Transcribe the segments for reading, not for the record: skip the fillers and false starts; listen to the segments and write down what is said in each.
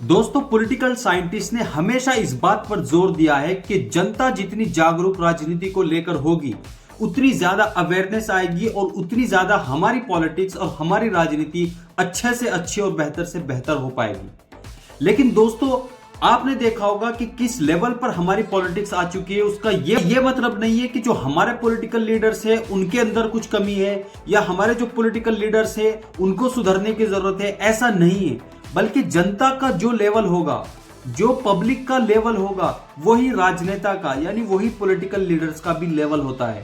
दोस्तों, political scientist ने हमेशा इस बात पर जोर दिया है कि जनता जितनी जागरूक राजनीति को लेकर होगी, उतनी ज्यादा अवेयरनेस आएगी और उतनी ज्यादा हमारी पॉलिटिक्स और हमारी राजनीति अच्छे से अच्छी और बेहतर से बेहतर हो पाएगी। लेकिन दोस्तों, आपने देखा होगा कि किस लेवल पर हमारी पॉलिटिक्स आ चुकी है। उसका ये मतलब नहीं है कि जो हमारे पॉलिटिकल लीडर्स हैं उनके अंदर कुछ कमी है या हमारे जो पॉलिटिकल लीडर्स हैं उनको सुधरने की जरूरत है, ऐसा नहीं है। बल्कि जनता का जो लेवल होगा, जो पब्लिक का लेवल होगा, वही राजनेता का यानी वही पॉलिटिकल लीडर्स का भी लेवल होता है।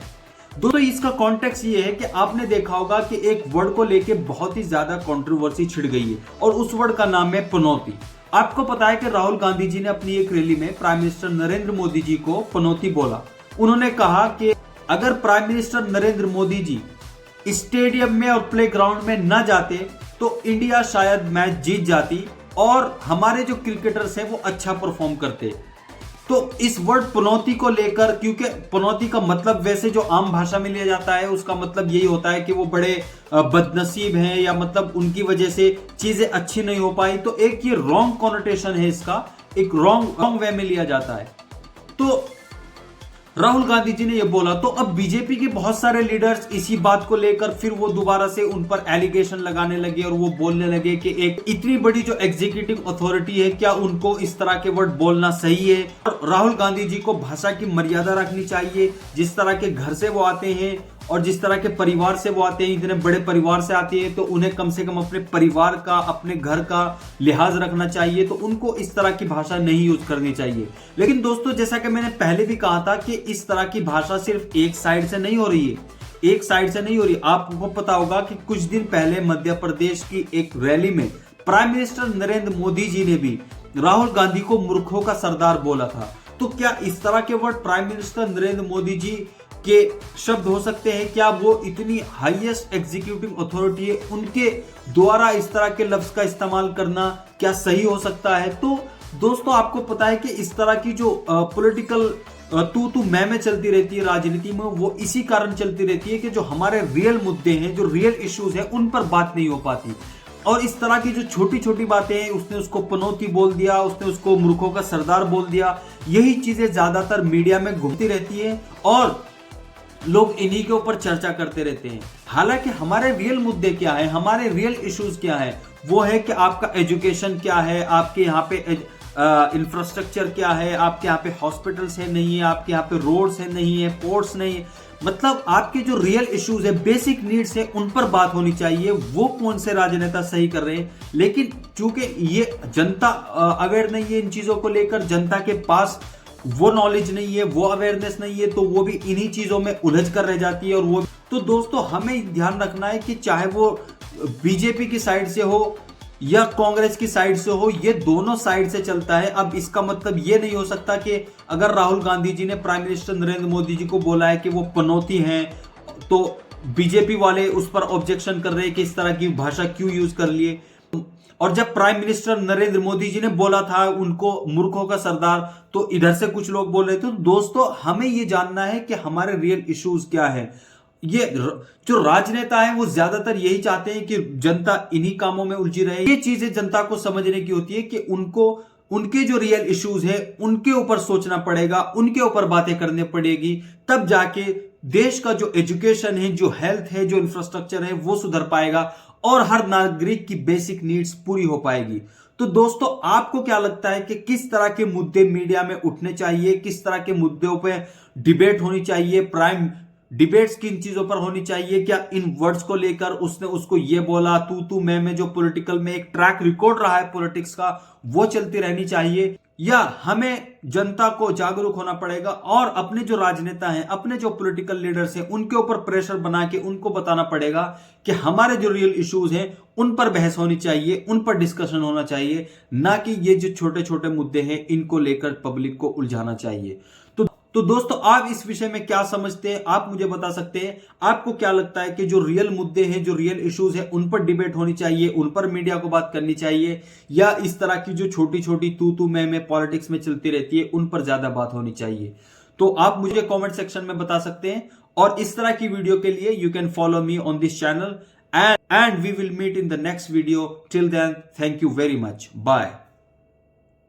दोस्तों, इसका कॉन्टेक्स्ट ये है कि आपने देखा होगा कि एक वर्ड को लेके बहुत ही ज्यादा कंट्रोवर्सी छिड़ गई है और उस वर्ड का नाम है पनौती। आपको पता है कि राहुल गांधी जी ने अपनी एक रैली में प्राइम मिनिस्टर नरेंद्र मोदी जी को पनौती बोला। उन्होंने कहा कि अगर प्राइम मिनिस्टर नरेंद्र मोदी जी स्टेडियम में और प्लेग्राउंड में न जाते तो इंडिया शायद मैच जीत जाती और हमारे जो क्रिकेटर्स हैं वो अच्छा परफॉर्म करते। तो इस वर्ड पनौती को लेकर, क्योंकि पनौती का मतलब वैसे जो आम भाषा में लिया जाता है उसका मतलब यही होता है कि वो बड़े बदनसीब हैं या मतलब उनकी वजह से चीजें अच्छी नहीं हो पाई, तो एक ये रॉन्ग कॉनोटेशन है, इसका एक रॉन्ग वे में लिया जाता है। तो राहुल गांधी जी ने यह बोला तो अब बीजेपी के बहुत सारे लीडर्स इसी बात को लेकर फिर वो दोबारा से उन पर एलिगेशन लगाने लगे और वो बोलने लगे कि एक इतनी बड़ी जो एग्जीक्यूटिव अथॉरिटी है, क्या उनको इस तरह के वर्ड बोलना सही है। और राहुल गांधी जी को भाषा की मर्यादा रखनी चाहिए। जिस तरह के घर से वो आते हैं और जिस तरह के परिवार से वो आते हैं, इतने बड़े परिवार से आते हैं, तो उन्हें कम से कम अपने परिवार का, अपने घर का लिहाज रखना चाहिए। तो उनको इस तरह की भाषा नहीं यूज करनी चाहिए। लेकिन दोस्तों, जैसा कि मैंने पहले भी कहा था कि इस तरह की भाषा सिर्फ एक साइड से नहीं हो रही है, एक साइड से नहीं हो रही। आपको पता होगा कि कुछ दिन पहले मध्य प्रदेश की एक रैली में प्राइम मिनिस्टर नरेंद्र मोदी जी ने भी राहुल गांधी को मूर्खों का सरदार बोला था। तो क्या इस तरह के word prime minister Narendra Modi ji के शब्द हो सकते हैं? क्या वो इतनी हाईएस्ट एग्जीक्यूटिव अथॉरिटी है, उनके द्वारा इस तरह के लफ्ज का इस्तेमाल करना क्या सही हो सकता है? तो दोस्तों, आपको पता है कि इस तरह की जो पॉलिटिकल तू मैं चलती रहती है राजनीति में, वो इसी कारण चलती रहती है कि जो हमारे रियल मुद्दे हैं, जो रियल इश्यूज हैं, उन पर बात नहीं हो पाती। और इस तरह की जो छोटी छोटी बातें हैं, उसने उसको पनौती बोल दिया, उसने उसको मूर्खों का सरदार बोल दिया, यही चीजें ज्यादातर मीडिया में घूमती रहती है और लोग इन्हीं के ऊपर चर्चा करते रहते हैं। हालांकि हमारे रियल मुद्दे क्या है, हमारे रियल इश्यूज क्या है, वो है कि आपका एजुकेशन क्या है, आपके यहाँ पे इंफ्रास्ट्रक्चर क्या है, आपके यहाँ पे हॉस्पिटल्स है नहीं है, आपके यहाँ पे रोड्स है नहीं है, पोर्ट्स नहीं है, मतलब आपके जो रियल इश्यूज है, बेसिक नीड्स है, उन पर बात होनी चाहिए। वो कौन से राजनेता सही कर रहे हैं। लेकिन चूंकि ये जनता अवेयर नहीं है इन चीजों को लेकर, जनता के पास वो नॉलेज नहीं है, वो अवेयरनेस नहीं है, तो वो भी इन्हीं चीजों में उलझ कर रह जाती है। और वो तो दोस्तों, हमें ध्यान रखना है कि चाहे वो बीजेपी की साइड से हो या कांग्रेस की साइड से हो, ये दोनों साइड से चलता है। अब इसका मतलब ये नहीं हो सकता कि अगर राहुल गांधी जी ने प्राइम मिनिस्टर नरेंद्र मोदी जी को बोला है कि वो पनौती हैं, तो बीजेपी वाले उस पर ऑब्जेक्शन कर रहे हैं कि इस तरह की भाषा क्यों यूज कर लिए। और जब प्राइम मिनिस्टर नरेंद्र मोदी जी ने बोला था उनको मूर्खों का सरदार, तो इधर से कुछ लोग बोल रहे थे। तो दोस्तों, हमें ये जानना है कि हमारे रियल इश्यूज क्या है। ये जो राजनेता है वो ज्यादातर यही चाहते हैं कि जनता इन्हीं कामों में उलझी रहे। ये चीजें जनता को समझने की होती है कि उनको उनके जो रियल इश्यूज है उनके ऊपर सोचना पड़ेगा, उनके ऊपर बातें करनी पड़ेगी, तब जाके देश का जो एजुकेशन है, जो हेल्थ है, जो इंफ्रास्ट्रक्चर है, वो सुधर पाएगा और हर नागरिक की बेसिक नीड्स पूरी हो पाएगी। तो दोस्तों, आपको क्या लगता है कि किस तरह के मुद्दे मीडिया में उठने चाहिए, किस तरह के मुद्दों पे डिबेट होनी चाहिए, प्राइम डिबेट्स किन चीजों पर होनी चाहिए? क्या इन वर्ड्स को लेकर उसने उसको ये बोला, तू मैं जो पॉलिटिकल में एक ट्रैक रिकॉर्ड रहा है पॉलिटिक्स का, वो चलती रहनी चाहिए? या हमें जनता को जागरूक होना पड़ेगा और अपने जो राजनेता हैं, अपने जो पॉलिटिकल लीडर्स हैं, उनके ऊपर प्रेशर बना के उनको बताना पड़ेगा कि हमारे जो रियल इश्यूज हैं उन पर बहस होनी चाहिए, उन पर डिस्कशन होना चाहिए, ना कि ये जो छोटे छोटे मुद्दे हैं इनको लेकर पब्लिक को उलझाना चाहिए। तो दोस्तों, आप इस विषय में क्या समझते हैं, आप मुझे बता सकते हैं। आपको क्या लगता है कि जो रियल मुद्दे हैं, जो रियल इश्यूज हैं, उन पर डिबेट होनी चाहिए, उन पर मीडिया को बात करनी चाहिए, या इस तरह की जो छोटी छोटी तू मैं पॉलिटिक्स में चलती रहती है उन पर ज्यादा बात होनी चाहिए? तो आप मुझे कॉमेंट सेक्शन में बता सकते हैं। और इस तरह की वीडियो के लिए you can follow me on this channel and we will meet in the next video. Till then, thank you very much, bye.